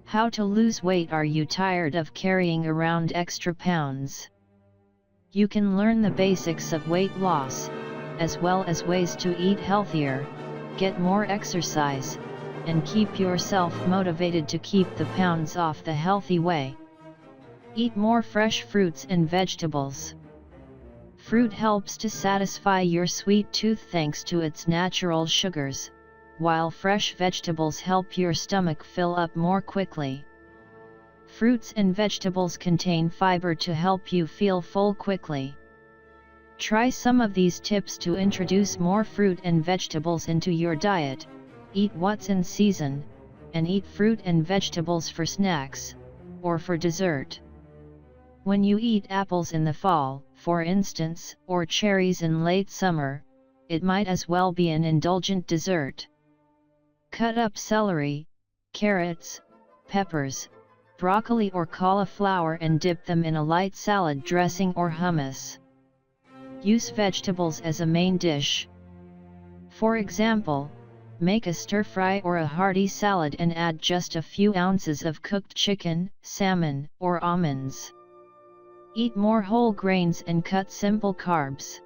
How to lose weight? Are you tired of carrying around extra pounds? You can learn the basics of weight loss, as well as ways to eat healthier, get more exercise, and keep yourself motivated to keep the pounds off the healthy way. Eat more fresh fruits and vegetables. Fruit helps to satisfy your sweet tooth thanks to its natural sugars, while fresh vegetables help your stomach fill up more quickly. Fruits and vegetables contain fiber to help you feel full quickly. Try some of these tips to introduce more fruit and vegetables into your diet. Eat what's in season, and eat fruit and vegetables for snacks, or for dessert. When you eat apples in the fall, for instance, or cherries in late summer, it might as well be an indulgent dessert. Cut up celery, carrots, peppers, broccoli or cauliflower and dip them in a light salad dressing or hummus. Use vegetables as a main dish. For example, make a stir-fry or a hearty salad and add just a few ounces of cooked chicken, salmon, or almonds. Eat more whole grains and cut simple carbs.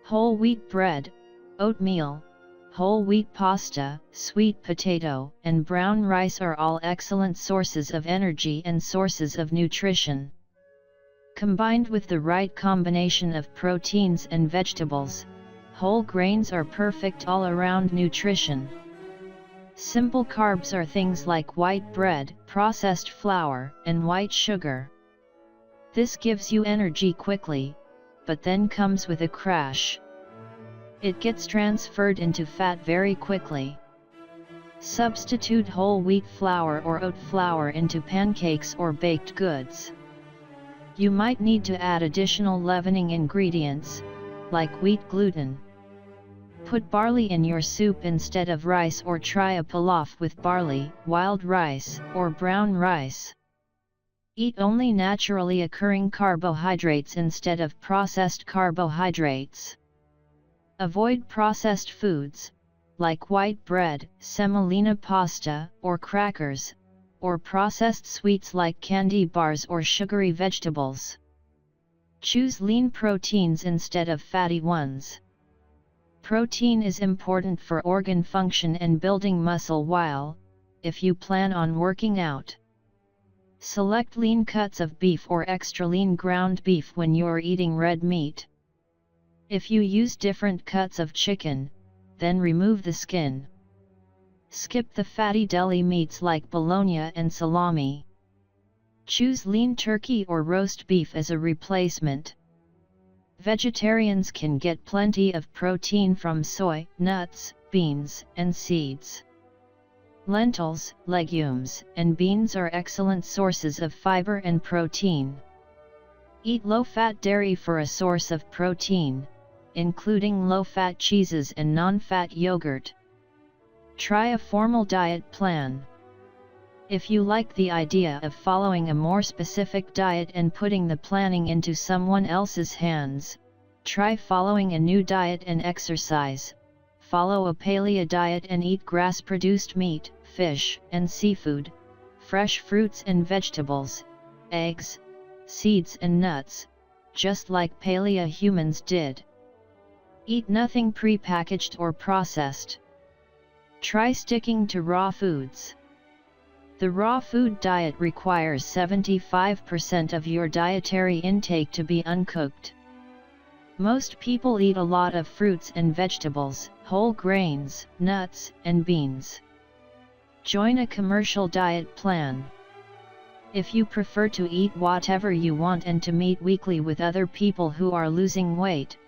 Whole wheat bread, oatmeal, whole wheat pasta, sweet potato, and brown rice are all excellent sources of energy and sources of nutrition. Combined with the right combination of proteins and vegetables, whole grains are perfect all-around nutrition. Simple carbs are things like white bread, processed flour, and white sugar. This gives you energy quickly, but then comes with a crash. It gets transferred into fat very quickly. Substitute whole wheat flour or oat flour into pancakes or baked goods. You might need to add additional leavening ingredients, like wheat gluten. Put barley in your soup instead of rice, or try a pilaf with barley, wild rice, or brown rice. Eat only naturally occurring carbohydrates instead of processed carbohydrates. Avoid processed foods, like white bread, semolina pasta, or crackers, or processed sweets like candy bars or sugary vegetables. Choose lean proteins instead of fatty ones. Protein is important for organ function and building muscle while, if you plan on working out, select lean cuts of beef or extra lean ground beef when you're eating red meat. If you use different cuts of chicken, then remove the skin. Skip the fatty deli meats like bologna and salami. Choose lean turkey or roast beef as a replacement. Vegetarians can get plenty of protein from soy, nuts, beans, and seeds. Lentils, legumes, and beans are excellent sources of fiber and protein. Eat low-fat dairy for a source of protein, including low-fat cheeses and non-fat yogurt. Try a formal diet plan. If you like the idea of following a more specific diet and putting the planning into someone else's hands, try following a new diet and exercise. Follow a paleo diet and eat grass-produced meat, fish, and seafood, fresh fruits and vegetables, eggs, seeds and nuts, just like paleo humans did. Eat nothing pre-packaged or processed. Try sticking to raw foods. The raw food diet requires 75% of your dietary intake to be uncooked. Most people eat a lot of fruits and vegetables, whole grains, nuts, and beans. Join a commercial diet plan. If you prefer to eat whatever you want and to meet weekly with other people who are losing weight,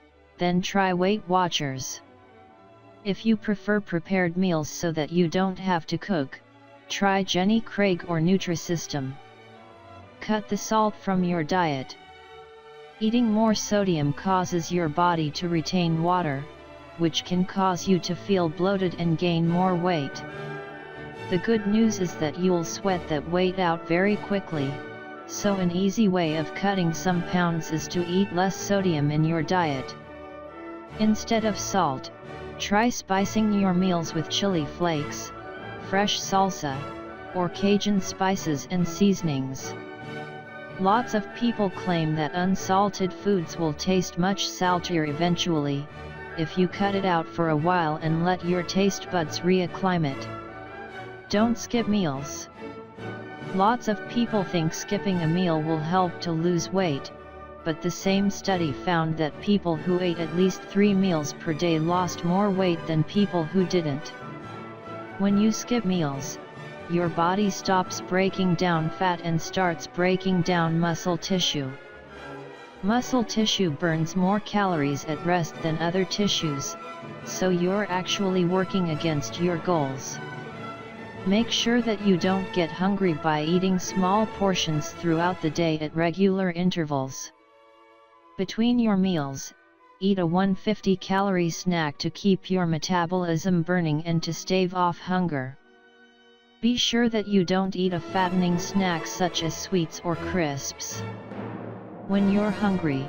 then try Weight Watchers. If you prefer prepared meals so that you don't have to cook, try Jenny Craig or Nutrisystem. Cut the salt from your diet. Eating more sodium causes your body to retain water, which can cause you to feel bloated and gain more weight. The good news is that you'll sweat that weight out very quickly, so an easy way of cutting some pounds is to eat less sodium in your diet. Instead of salt, try spicing your meals with chili flakes, fresh salsa, or Cajun spices and seasonings. Lots of people claim that unsalted foods will taste much saltier eventually, if you cut it out for a while and let your taste buds reacclimate. Don't skip meals. Lots of people think skipping a meal will help to lose weight, but the same study found that people who ate at least 3 meals per day lost more weight than people who didn't. When you skip meals, your body stops breaking down fat and starts breaking down muscle tissue. Muscle tissue burns more calories at rest than other tissues, so you're actually working against your goals. Make sure that you don't get hungry by eating small portions throughout the day at regular intervals. Between your meals, eat a 150-calorie snack to keep your metabolism burning and to stave off hunger. Be sure that you don't eat a fattening snack such as sweets or crisps. When you're hungry,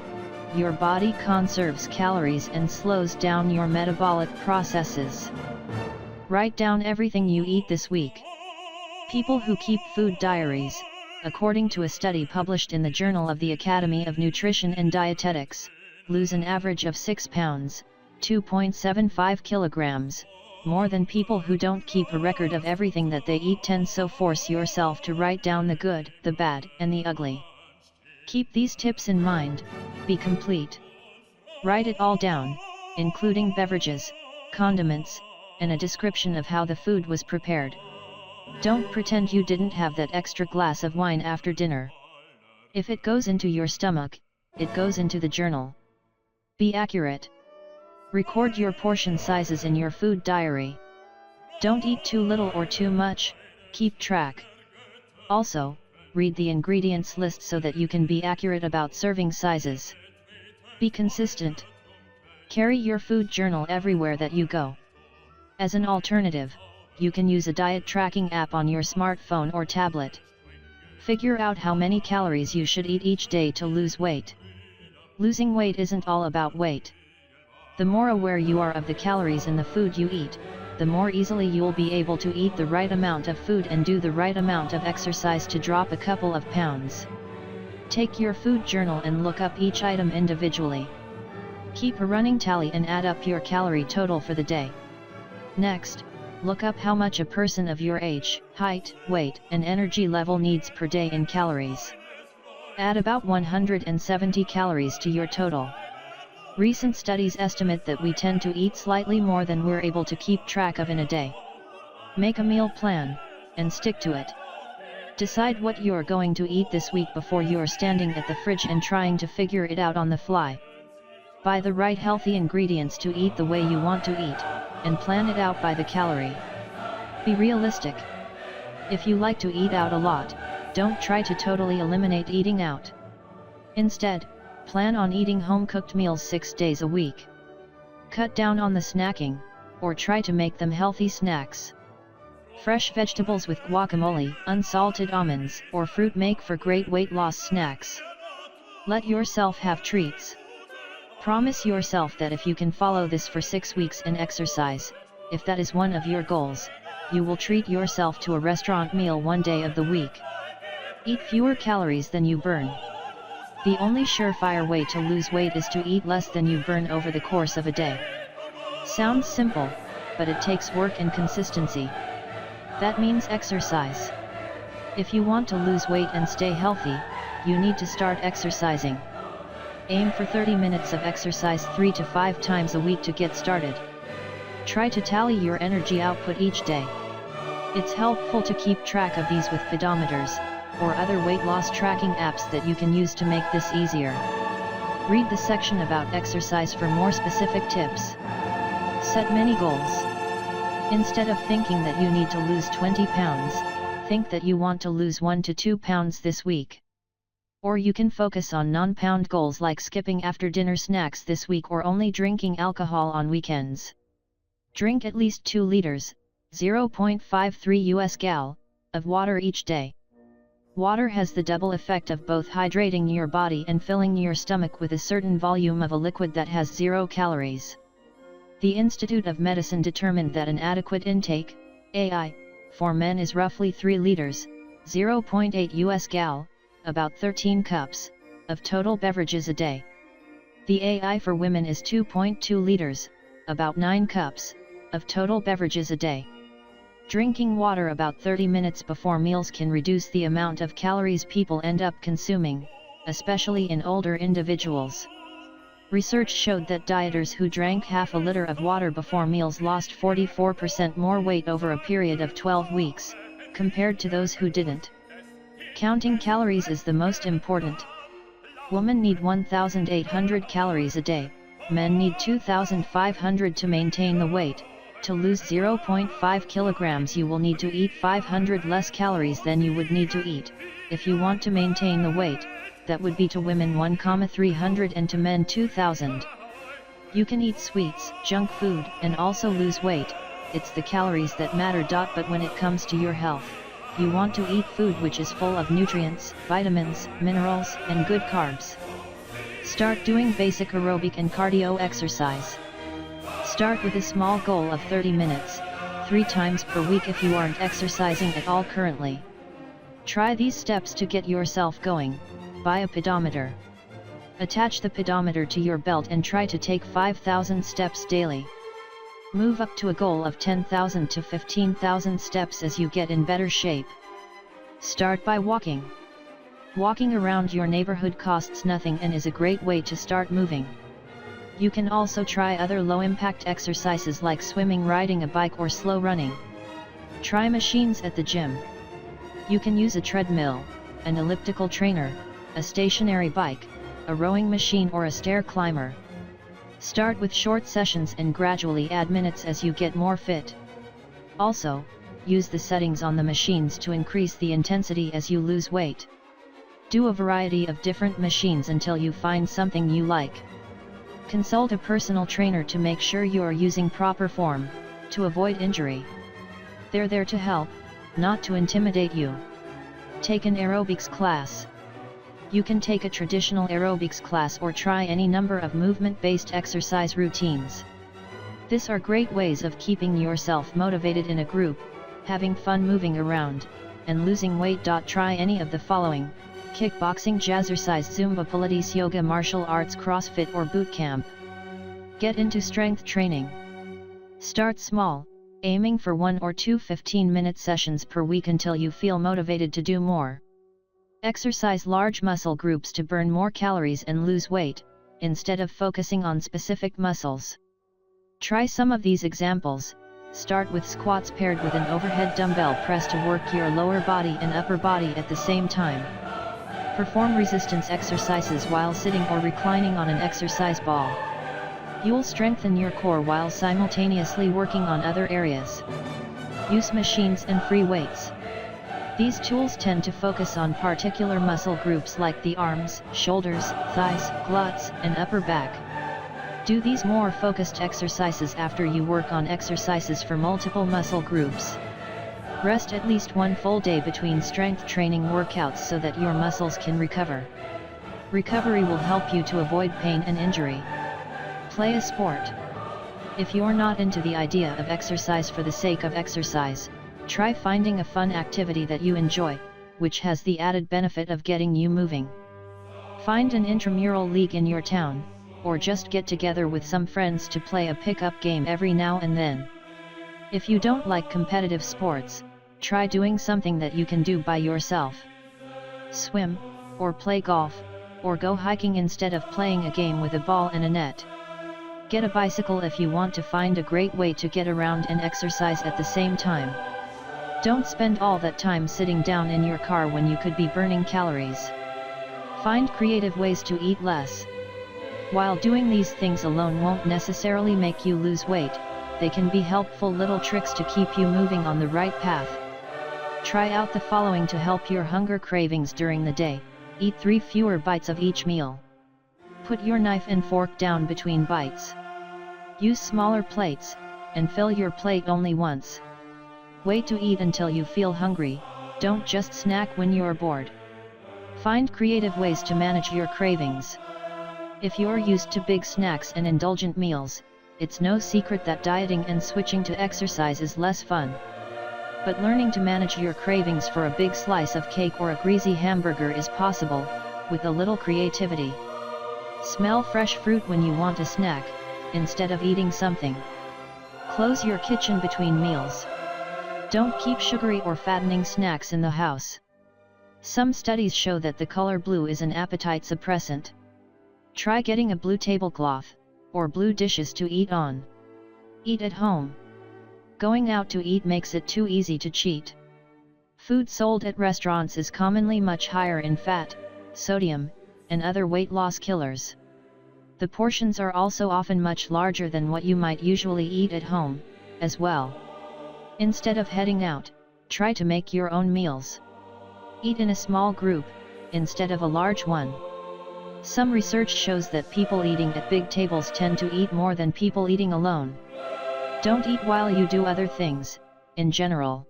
your body conserves calories and slows down your metabolic processes. Write down everything you eat this week. People who keep food diaries, according to a study published in the Journal of the Academy of Nutrition and Dietetics, lose an average of 6 pounds, 2.75 kilograms, more than people who don't keep a record of everything that they eat. So force yourself to write down the good, the bad, and the ugly. Keep these tips in mind, be complete. Write it all down, including beverages, condiments, and a description of how the food was prepared. Don't pretend you didn't have that extra glass of wine after dinner. If it goes into your stomach, it goes into the journal. Be accurate. Record your portion sizes in your food diary. Don't eat too little or too much, keep track. Also, read the ingredients list so that you can be accurate about serving sizes. Be consistent. Carry your food journal everywhere that you go. As an alternative, you can use a diet tracking app on your smartphone or tablet. Figure out how many calories you should eat each day to lose weight. Losing weight isn't all about weight. The more aware you are of the calories in the food you eat, the more easily you'll be able to eat the right amount of food and do the right amount of exercise to drop a couple of pounds. Take your food journal and look up each item individually. Keep a running tally and add up your calorie total for the day. Next, look up how much a person of your age, height, weight, and energy level needs per day in calories. Add about 170 calories to your total. Recent studies estimate that we tend to eat slightly more than we're able to keep track of in a day. Make a meal plan, and stick to it. Decide what you're going to eat this week before you're standing at the fridge and trying to figure it out on the fly. Buy the right healthy ingredients to eat the way you want to eat, and plan it out by the calorie. Be realistic. If you like to eat out a lot, don't try to totally eliminate eating out. Instead, plan on eating home-cooked meals 6 days a week. Cut down on the snacking, or try to make them healthy snacks. Fresh vegetables with guacamole, unsalted almonds, or fruit make for great weight loss snacks. Let yourself have treats. Promise yourself that if you can follow this for 6 weeks and exercise, if that is one of your goals, you will treat yourself to a restaurant meal one day of the week. Eat fewer calories than you burn. The only surefire way to lose weight is to eat less than you burn over the course of a day. Sounds simple, but it takes work and consistency. That means exercise. If you want to lose weight and stay healthy, you need to start exercising. Aim for 30 minutes of exercise 3 to 5 times a week to get started. Try to tally your energy output each day. It's helpful to keep track of these with pedometers, or other weight loss tracking apps that you can use to make this easier. Read the section about exercise for more specific tips. Set many goals. Instead of thinking that you need to lose 20 pounds, think that you want to lose 1 to 2 pounds this week. Or you can focus on non-pound goals like skipping after-dinner snacks this week or only drinking alcohol on weekends. Drink at least 2 liters, 0.53 US gal, of water each day. Water has the double effect of both hydrating your body and filling your stomach with a certain volume of a liquid that has 0 calories. The Institute of Medicine determined that an adequate intake, AI, for men is roughly 3 liters, 0.8 US gal, about 13 cups, of total beverages a day. The AI for women is 2.2 liters, about 9 cups, of total beverages a day. Drinking water about 30 minutes before meals can reduce the amount of calories people end up consuming, especially in older individuals. Research showed that dieters who drank half a liter of water before meals lost 44% more weight over a period of 12 weeks, compared to those who didn't. Counting calories is the most important. Women need 1,800 calories a day, men need 2,500 to maintain the weight. To lose 0.5 kilograms you will need to eat 500 less calories than you would need to eat. If you want to maintain the weight, that would be to women 1,300 and to men 2,000. You can eat sweets, junk food, and also lose weight. It's the calories that matter. But when it comes to your health, you want to eat food which is full of nutrients, vitamins, minerals, and good carbs. Start doing basic aerobic and cardio exercise. Start with a small goal of 30 minutes, 3 times per week if you aren't exercising at all currently. Try these steps to get yourself going. Buy a pedometer. Attach the pedometer to your belt and try to take 5,000 steps daily. Move up to a goal of 10,000 to 15,000 steps as you get in better shape. Start by walking. Walking around your neighborhood costs nothing and is a great way to start moving. You can also try other low-impact exercises like swimming, riding a bike, or slow running. Try machines at the gym. You can use a treadmill, an elliptical trainer, a stationary bike, a rowing machine, or a stair climber. Start with short sessions and gradually add minutes as you get more fit. Also, use the settings on the machines to increase the intensity as you lose weight. Do a variety of different machines until you find something you like. Consult a personal trainer to make sure you are using proper form, to avoid injury. They're there to help, not to intimidate you. Take an aerobics class. You can take a traditional aerobics class or try any number of movement-based exercise routines. These are great ways of keeping yourself motivated in a group, having fun moving around, and losing weight. Try any of the following: kickboxing, jazzercise, Zumba, Pilates, yoga, martial arts, CrossFit, or boot camp. Get into strength training. Start small, aiming for 1 or 2 15-minute sessions per week until you feel motivated to do more. Exercise large muscle groups to burn more calories and lose weight, instead of focusing on specific muscles. Try some of these examples. Start with squats paired with an overhead dumbbell press to work your lower body and upper body at the same time. Perform resistance exercises while sitting or reclining on an exercise ball. You'll strengthen your core while simultaneously working on other areas. Use machines and free weights. These tools tend to focus on particular muscle groups like the arms, shoulders, thighs, glutes, and upper back. Do these more focused exercises after you work on exercises for multiple muscle groups. Rest at least 1 full day between strength training workouts so that your muscles can recover. Recovery will help you to avoid pain and injury. Play a sport. If you're not into the idea of exercise for the sake of exercise, try finding a fun activity that you enjoy, which has the added benefit of getting you moving. Find an intramural league in your town, or just get together with some friends to play a pickup game every now and then. If you don't like competitive sports, try doing something that you can do by yourself. Swim, or play golf, or go hiking instead of playing a game with a ball and a net. Get a bicycle if you want to find a great way to get around and exercise at the same time. Don't spend all that time sitting down in your car when you could be burning calories. Find creative ways to eat less. While doing these things alone won't necessarily make you lose weight, they can be helpful little tricks to keep you moving on the right path. Try out the following to help your hunger cravings during the day. Eat 3 fewer bites of each meal. Put your knife and fork down between bites. Use smaller plates, and fill your plate only once. Wait to eat until you feel hungry, don't just snack when you're bored. Find creative ways to manage your cravings. If you're used to big snacks and indulgent meals, it's no secret that dieting and switching to exercise is less fun. But learning to manage your cravings for a big slice of cake or a greasy hamburger is possible, with a little creativity. Smell fresh fruit when you want a snack, instead of eating something. Close your kitchen between meals. Don't keep sugary or fattening snacks in the house. Some studies show that the color blue is an appetite suppressant. Try getting a blue tablecloth, or blue dishes to eat on. Eat at home. Going out to eat makes it too easy to cheat. Food sold at restaurants is commonly much higher in fat, sodium, and other weight loss killers. The portions are also often much larger than what you might usually eat at home, as well. Instead of heading out, try to make your own meals. Eat in a small group, instead of a large one. Some research shows that people eating at big tables tend to eat more than people eating alone. Don't eat while you do other things, in general.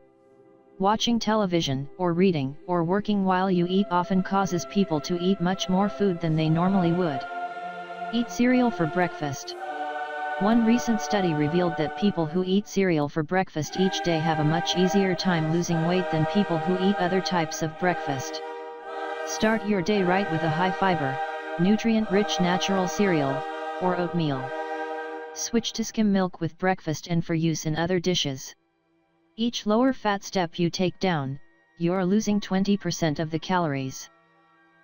Watching television, or reading, or working while you eat often causes people to eat much more food than they normally would. Eat cereal for breakfast. One recent study revealed that people who eat cereal for breakfast each day have a much easier time losing weight than people who eat other types of breakfast. Start your day right with a high-fiber, nutrient-rich natural cereal, or oatmeal. Switch to skim milk with breakfast and for use in other dishes. Each lower fat step you take down, you're losing 20% of the calories.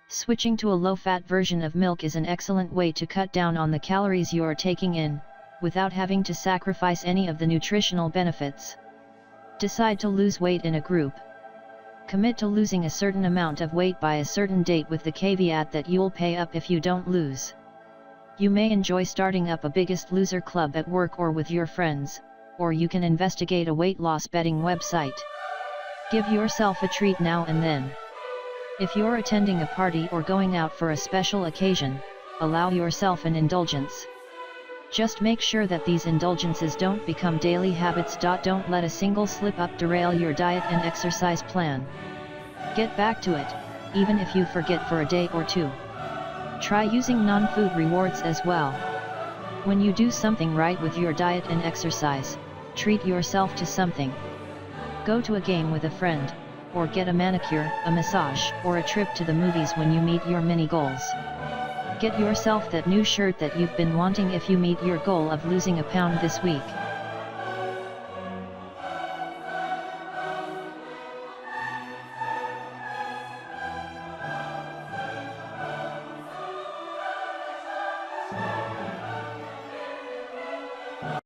Switching to a low-fat version of milk is an excellent way to cut down on the calories you're taking in, without having to sacrifice any of the nutritional benefits. Decide to lose weight in a group. Commit to losing a certain amount of weight by a certain date with the caveat that you'll pay up if you don't lose. You may enjoy starting up a Biggest Loser club at work or with your friends, or you can investigate a weight loss betting website. Give yourself a treat now and then. If you're attending a party or going out for a special occasion, allow yourself an indulgence. Just make sure that these indulgences don't become daily habits. Don't let a single slip-up derail your diet and exercise plan. Get back to it, even if you forget for a day or two. Try using non-food rewards as well. When you do something right with your diet and exercise, treat yourself to something. Go to a game with a friend, or get a manicure, a massage, or a trip to the movies when you meet your mini goals. Get yourself that new shirt that you've been wanting if you meet your goal of losing a pound this week.